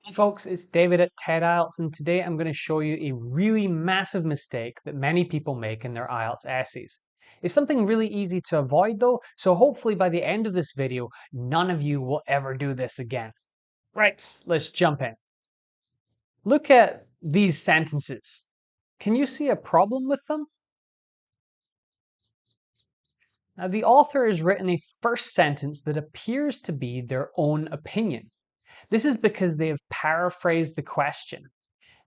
Hey folks, it's David at TED-IELTS, and today I'm going to show you a really massive mistake that many people make in their IELTS essays. It's something really easy to avoid though, so hopefully by the end of this video, none of you will ever do this again. Right, let's jump in. Look at these sentences. Can you see a problem with them? Now, the author has written a first sentence that appears to be their own opinion. This is because they have paraphrased the question.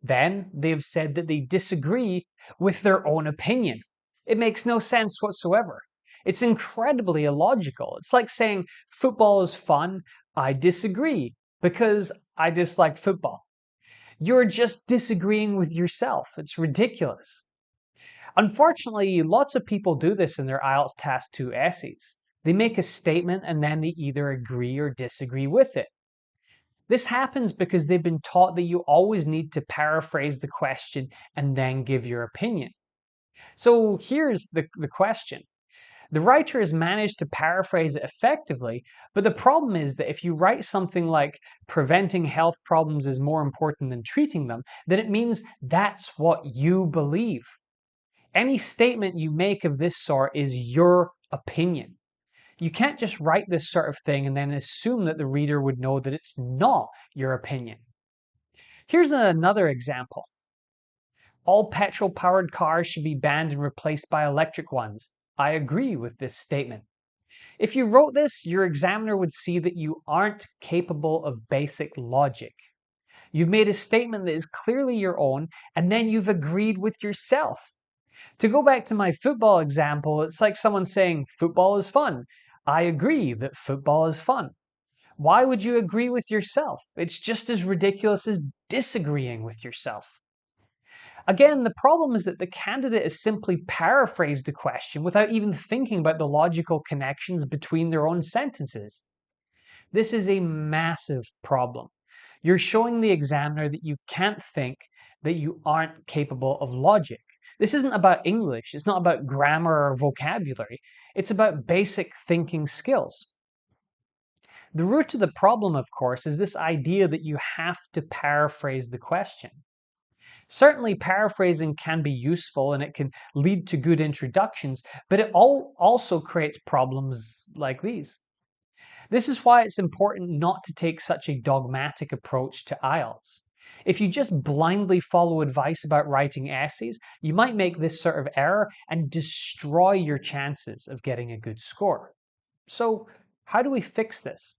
Then they've said that they disagree with their own opinion. It makes no sense whatsoever. It's incredibly illogical. It's like saying football is fun. I disagree because I dislike football. You're just disagreeing with yourself. It's ridiculous. Unfortunately, lots of people do this in their IELTS Task 2 essays. They make a statement and then they either agree or disagree with it. This happens because they've been taught that you always need to paraphrase the question and then give your opinion. So here's the question. The writer has managed to paraphrase it effectively, but the problem is that if you write something like preventing health problems is more important than treating them, then it means that's what you believe. Any statement you make of this sort is your opinion. You can't just write this sort of thing and then assume that the reader would know that it's not your opinion. Here's another example. All petrol-powered cars should be banned and replaced by electric ones. I agree with this statement. If you wrote this, your examiner would see that you aren't capable of basic logic. You've made a statement that is clearly your own, and then you've agreed with yourself. To go back to my football example, it's like someone saying, football is fun. I agree that football is fun. Why would you agree with yourself? It's just as ridiculous as disagreeing with yourself. Again, the problem is that the candidate has simply paraphrased the question without even thinking about the logical connections between their own sentences. This is a massive problem. You're showing the examiner that you can't think, that you aren't capable of logic. This isn't about English. It's not about grammar or vocabulary. It's about basic thinking skills. The root of the problem, of course, is this idea that you have to paraphrase the question. Certainly, paraphrasing can be useful and it can lead to good introductions, but it also creates problems like these. This is why it's important not to take such a dogmatic approach to IELTS. If you just blindly follow advice about writing essays, you might make this sort of error and destroy your chances of getting a good score. So, how do we fix this?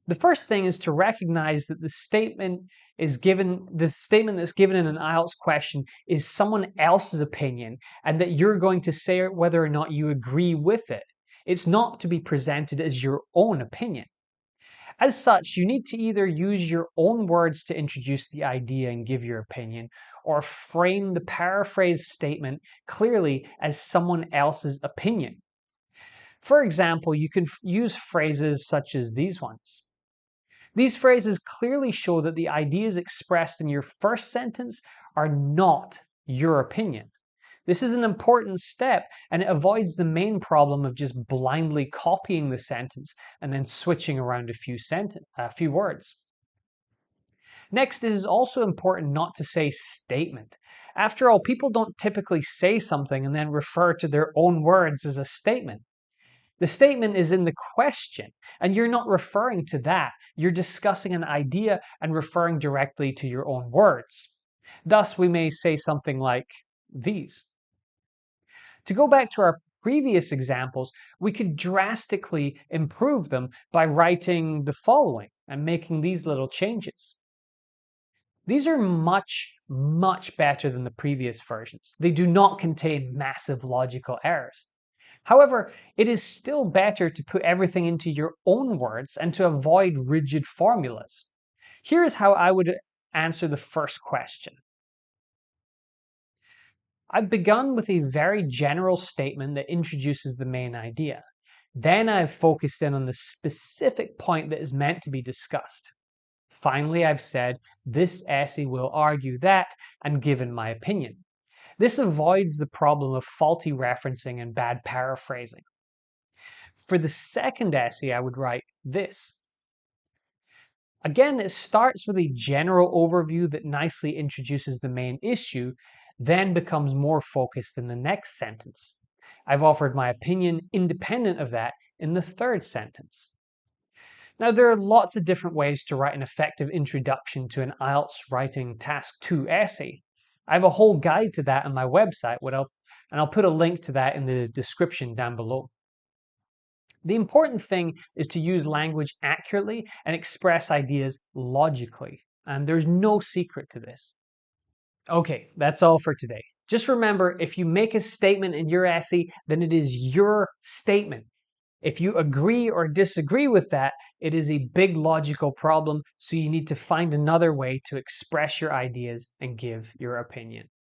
The first thing is to recognize that the statement that's given in an IELTS question is someone else's opinion and that you're going to say whether or not you agree with it. It's not to be presented as your own opinion. As such, you need to either use your own words to introduce the idea and give your opinion, or frame the paraphrased statement clearly as someone else's opinion. For example, you can use phrases such as these ones. These phrases clearly show that the ideas expressed in your first sentence are not your opinion. This is an important step and it avoids the main problem of just blindly copying the sentence and then switching around a few words. Next, it is also important not to say statement. After all, people don't typically say something and then refer to their own words as a statement. The statement is in the question, and you're not referring to that. You're discussing an idea and referring directly to your own words. Thus, we may say something like these. To go back to our previous examples, we could drastically improve them by writing the following and making these little changes. These are much, much better than the previous versions. They do not contain massive logical errors. However, it is still better to put everything into your own words and to avoid rigid formulas. Here is how I would answer the first question. I've begun with a very general statement that introduces the main idea. Then I've focused in on the specific point that is meant to be discussed. Finally, I've said, this essay will argue that, and given my opinion. This avoids the problem of faulty referencing and bad paraphrasing. For the second essay, I would write this. Again, it starts with a general overview that nicely introduces the main issue, then becomes more focused in the next sentence. I've offered my opinion independent of that in the third sentence. Now, there are lots of different ways to write an effective introduction to an IELTS Writing Task 2 essay. I have a whole guide to that on my website, and I'll put a link to that in the description down below. The important thing is to use language accurately and express ideas logically. And there's no secret to this. Okay, that's all for today. Just remember, if you make a statement in your essay, then it is your statement. If you agree or disagree with that, it is a big logical problem, so you need to find another way to express your ideas and give your opinion.